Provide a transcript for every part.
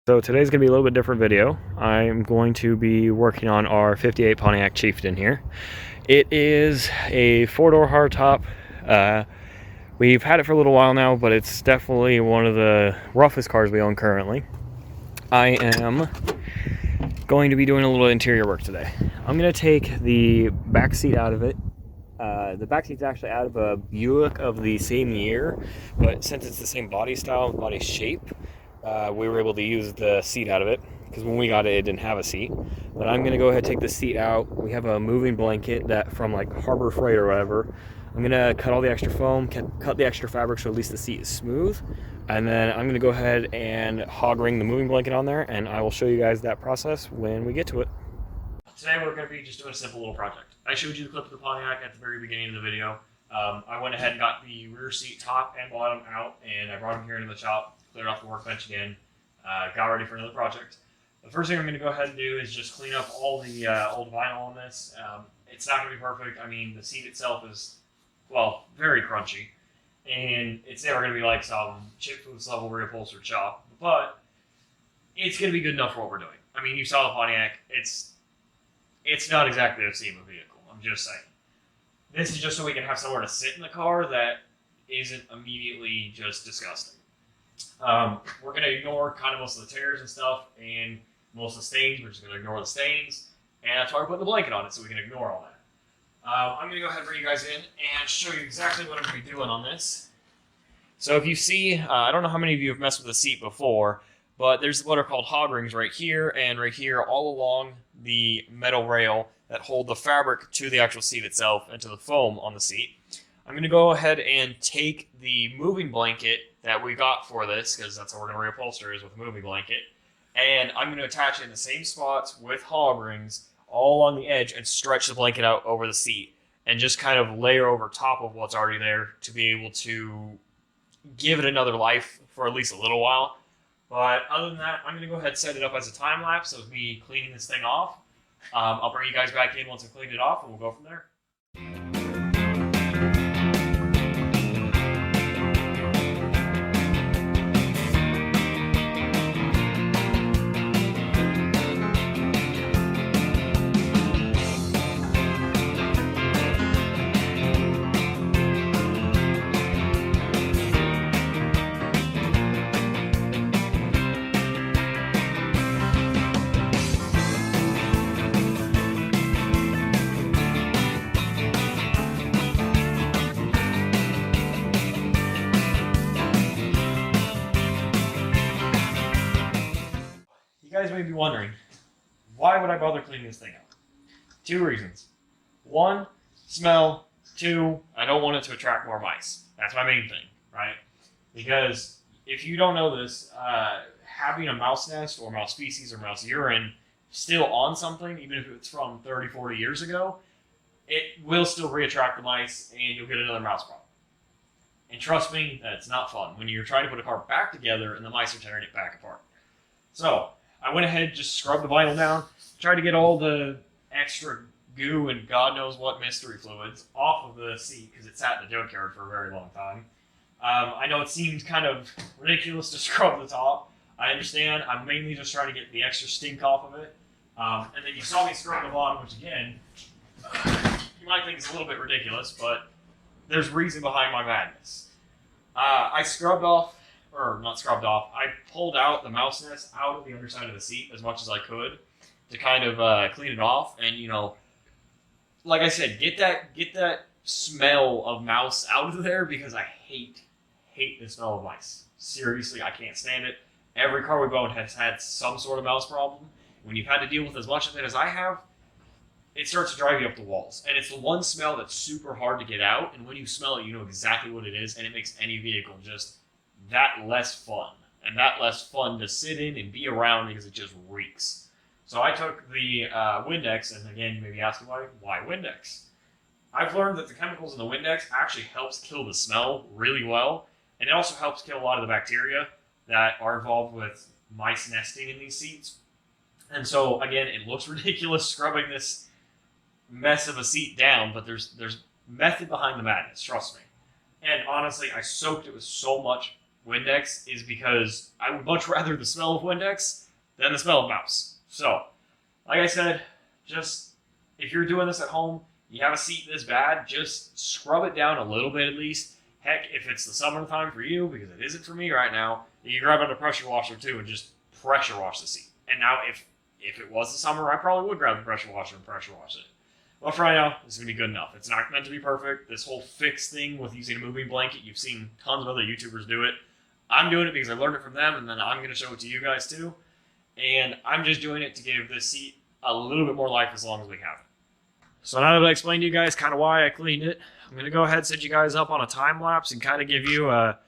So today's going to be a little bit different video. I'm going to be working on our 58 Pontiac Chieftain here. It is a 4-door hardtop. We've had it for a little while now, but it's definitely one of the roughest cars we own currently. I am going to be doing a little interior work today. I'm going to take the back seat out of it. The back seat's actually out of a Buick of the same year, but since it's the same body style, body shape, we were able to use the seat out of it because when we got it, it didn't have a seat. But I'm going to go ahead and take the seat out. We have a moving blanket that from like Harbor Freight or whatever. I'm going to cut all the extra foam, cut the extra fabric so at least the seat is smooth. And then I'm going to go ahead and hog ring the moving blanket on there, and I will show you guys that process when we get to it. Today we're going to be just doing a simple little project. I showed you the clip of the Pontiac at the very beginning of the video. I went ahead and got the rear seat top and bottom out, and I brought them here into the shop, cleared off the workbench again, got ready for another project. The first thing I'm going to go ahead and do is just clean up all the old vinyl on this. It's not going to be perfect. I mean, the seat itself is, well, very crunchy, and it's never going to be like some chip foods level reupholstered shop, but it's going to be good enough for what we're doing. I mean, you saw the Pontiac. It's not exactly a SEMA vehicle, I'm just saying. This is just so we can have somewhere to sit in the car that isn't immediately just disgusting. We're going to ignore kind of most of the tears and stuff and most of the stains. We're just going to ignore the stains, and that's why we're putting the blanket on it, so we can ignore all that. I'm going to go ahead and bring you guys in and show you exactly what I'm going to be doing on this. So if you see, I don't know how many of you have messed with the seat before, but there's what are called hog rings right here and right here all along the metal rail that hold the fabric to the actual seat itself and to the foam on the seat. I'm going to go ahead and take the moving blanket that we got for this, because that's how we're going to reupholster is with a moving blanket, and I'm going to attach it in the same spots with hog rings all along the edge and stretch the blanket out over the seat and just kind of layer over top of what's already there to be able to give it another life for at least a little while. But other than that, I'm going to go ahead and set it up as a time lapse of me cleaning this thing off. I'll bring you guys back in once I've cleaned it off, and we'll go from there. You guys may be wondering, why would I bother cleaning this thing out? 2 reasons. 1, smell. 2, I don't want it to attract more mice. That's my main thing, right? Because if you don't know this, having a mouse nest or mouse feces or mouse urine still on something, even if it's from 30, 40 years ago, it will still re-attract the mice and you'll get another mouse problem. And trust me, that's not fun when you're trying to put a car back together and the mice are tearing it back apart. So I went ahead and just scrubbed the vinyl down, tried to get all the extra goo and God knows what mystery fluids off of the seat because it sat in the junkyard for a very long time. I know it seems kind of ridiculous to scrub the top. I understand. I'm mainly just trying to get the extra stink off of it. And then you saw me scrub the bottom, which again, you might think is a little bit ridiculous, but there's reason behind my madness. I scrubbed off, or not scrubbed off, I pulled out the mouse nest out of the underside of the seat as much as I could to kind of clean it off. And, you know, like I said, get that smell of mouse out of there because I hate the smell of mice. Seriously, I can't stand it. Every car we've owned has had some sort of mouse problem. When you've had to deal with as much of it as I have, it starts to drive you up the walls. And it's the one smell that's super hard to get out. And when you smell it, you know exactly what it is. And it makes any vehicle just that less fun. And that less fun to sit in and be around because it just reeks. So I took the Windex, and again, you may be asking why Windex? I've learned that the chemicals in the Windex actually helps kill the smell really well. And it also helps kill a lot of the bacteria that are involved with mice nesting in these seats. And so, again, it looks ridiculous scrubbing this mess of a seat down, but there's method behind the madness, trust me. And honestly, I soaked it with so much Windex is because I would much rather the smell of Windex than the smell of mouse. So, like I said, just if you're doing this at home, you have a seat this bad, just scrub it down a little bit at least. Heck, if it's the summertime for you, because it isn't for me right now, you grab out a pressure washer too and just pressure wash the seat. And now if it was the summer, I probably would grab the pressure washer and pressure wash it. But for right now, this is going to be good enough. It's not meant to be perfect. This whole fix thing with using a moving blanket, you've seen tons of other YouTubers do it. I'm doing it because I learned it from them, and then I'm going to show it to you guys too. And I'm just doing it to give this seat a little bit more life as long as we have it. So now that I explained to you guys kind of why I cleaned it, I'm going to go ahead and set you guys up on a time lapse and kind of give you a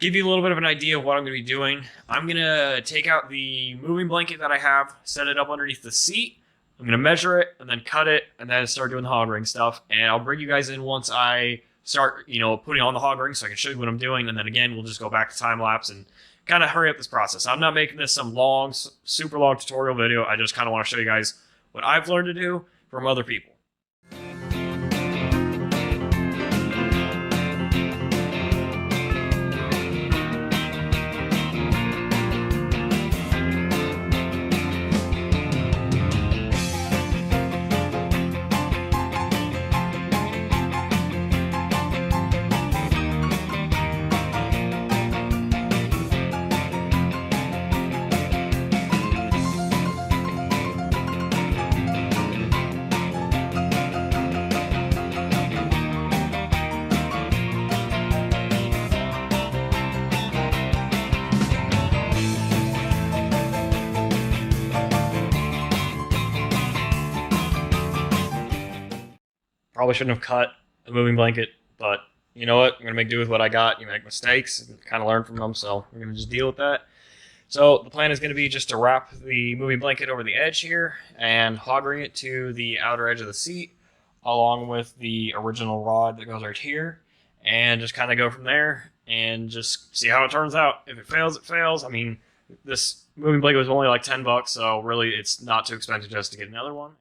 little bit of an idea of what I'm going to be doing. I'm going to take out the moving blanket that I have, set it up underneath the seat. I'm going to measure it and then cut it and then start doing the hog ring stuff. And I'll bring you guys in once I start, putting on the hog ring so I can show you what I'm doing. And then again, we'll just go back to time lapse and kind of hurry up this process. I'm not making this some long, super long tutorial video. I just kind of want to show you guys what I've learned to do from other people. Probably shouldn't have cut the moving blanket, but you know what? I'm going to make do with what I got. You make mistakes and kind of learn from them, so we're going to just deal with that. So the plan is going to be just to wrap the moving blanket over the edge here and hog ring it to the outer edge of the seat along with the original rod that goes right here, and just kind of go from there and just see how it turns out. If it fails, it fails. I mean, this moving blanket was only like $10, so really it's not too expensive just to get another one.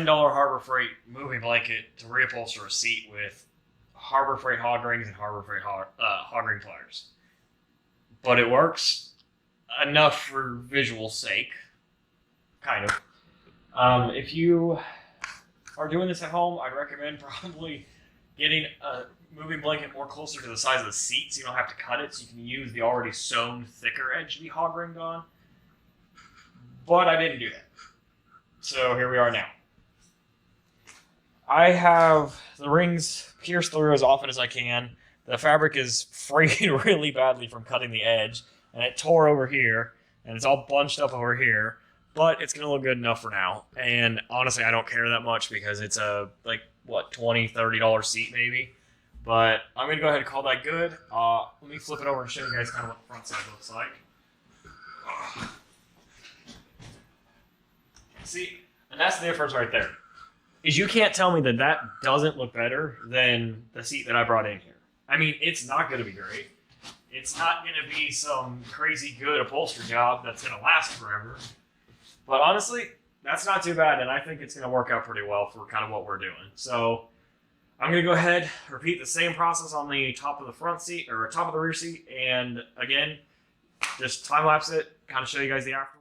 $10 Harbor Freight moving blanket to reupholster a seat with Harbor Freight hog rings and Harbor Freight hog ring pliers. But it works enough for visual sake, kind of. If you are doing this at home, I'd recommend probably getting a moving blanket more closer to the size of the seat so you don't have to cut it, so you can use the already sewn thicker edge to be hog ringed on. But I didn't do that. So here we are now. I have the rings pierced through as often as I can. The fabric is fraying really badly from cutting the edge, and it tore over here, and it's all bunched up over here, but it's going to look good enough for now. And honestly, I don't care that much because it's a, like, what, $20, $30 seat maybe. But I'm going to go ahead and call that good. Let me flip it over and show you guys kind of what the front side looks like. See, and that's the difference right there. Is you can't tell me that that doesn't look better than the seat that I brought in here. I mean, it's not going to be great. It's not going to be some crazy good upholstery job that's going to last forever. But honestly, that's not too bad, and I think it's going to work out pretty well for kind of what we're doing. So I'm going to go ahead, repeat the same process on the top of the front seat, or top of the rear seat, and again, just time-lapse it, kind of show you guys the afterward.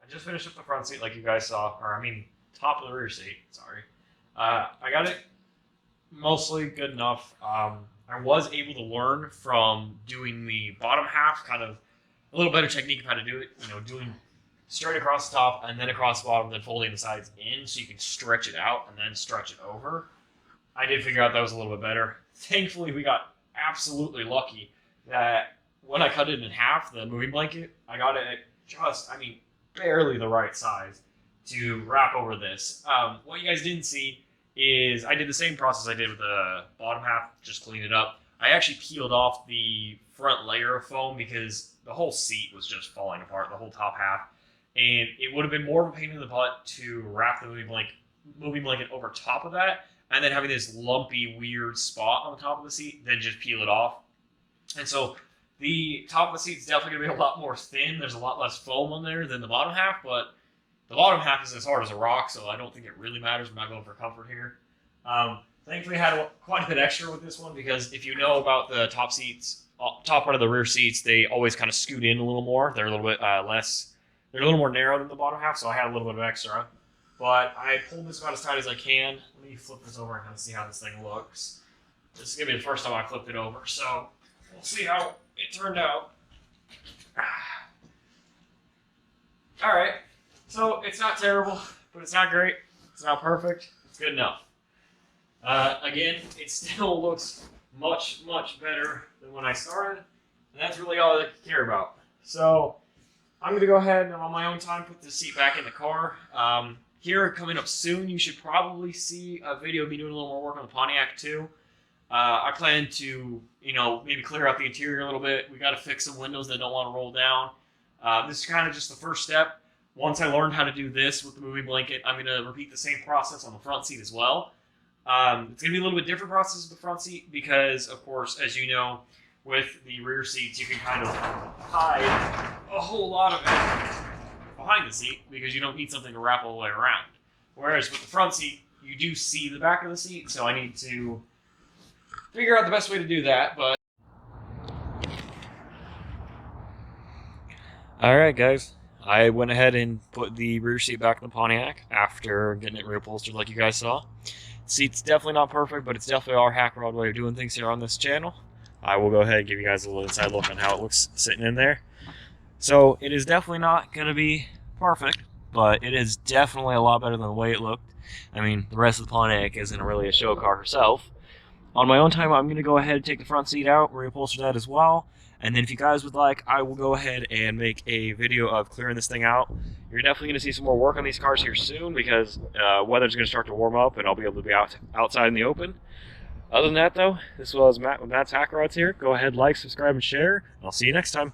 Just finished up the front seat like you guys saw, or I mean, top of the rear seat, sorry. I got it mostly good enough. I was able to learn from doing the bottom half, kind of a little better technique of how to do it, you know, doing straight across the top and then across the bottom, then folding the sides in so you can stretch it out and then stretch it over. I did figure out that was a little bit better. Thankfully, we got absolutely lucky that when I cut it in half, the moving blanket, I got it at just, I mean, barely the right size to wrap over this. What you guys didn't see is I did the same process I did with the bottom half, just clean it up. I actually peeled off the front layer of foam because the whole seat was just falling apart, the whole top half. And it would have been more of a pain in the butt to wrap the moving blanket over top of that and then having this lumpy, weird spot on the top of the seat than just peel it off. And so the top of the seat is definitely going to be a lot more thin. There's a lot less foam on there than the bottom half, but the bottom half is as hard as a rock, so I don't think it really matters. I'm not going for comfort here. Thankfully, I had quite a bit extra with this one because if you know about the top seats, top part of the rear seats, they always kind of scoot in a little more. They're a little bit less, they're a little more narrow than the bottom half, so I had a little bit of extra. But I pulled this about as tight as I can. Let me flip this over and kind of see how this thing looks. This is going to be the first time I flipped it over, so we'll see how it turned out. All right, so it's not terrible, but it's not great. It's not perfect. It's good enough. Again, it still looks much, much better than when I started, and that's really all I care about. So I'm going to go ahead and on my own time put this seat back in the car. Here, coming up soon, you should probably see a video of me doing a little more work on the Pontiac too. I plan to, maybe clear out the interior a little bit. We got to fix some windows that don't want to roll down. This is kind of just the first step. once I learned how to do this with the moving blanket, I'm going to repeat the same process on the front seat as well. It's going to be a little bit different process with the front seat because, of course, as you know, with the rear seats, you can kind of hide a whole lot of it behind the seat because you don't need something to wrap all the way around. Whereas with the front seat, you do see the back of the seat, so I need to figure out the best way to do that, but... Alright guys, I went ahead and put the rear seat back in the Pontiac after getting it reupholstered like you guys saw. Seat's definitely not perfect, but it's definitely our HackRod way of doing things here on this channel. I will go ahead and give you guys a little inside look on how it looks sitting in there. So it is definitely not going to be perfect, but it is definitely a lot better than the way it looked. I mean, the rest of the Pontiac isn't really a show car herself. On my own time, I'm going to go ahead and take the front seat out, reupholster that as well. And then if you guys would like, I will go ahead and make a video of clearing this thing out. You're definitely going to see some more work on these cars here soon because weather's going to start to warm up and I'll be able to be outside in the open. Other than that, though, this was Matt with Matt's HackRods here. Go ahead, like, subscribe, and share. And I'll see you next time.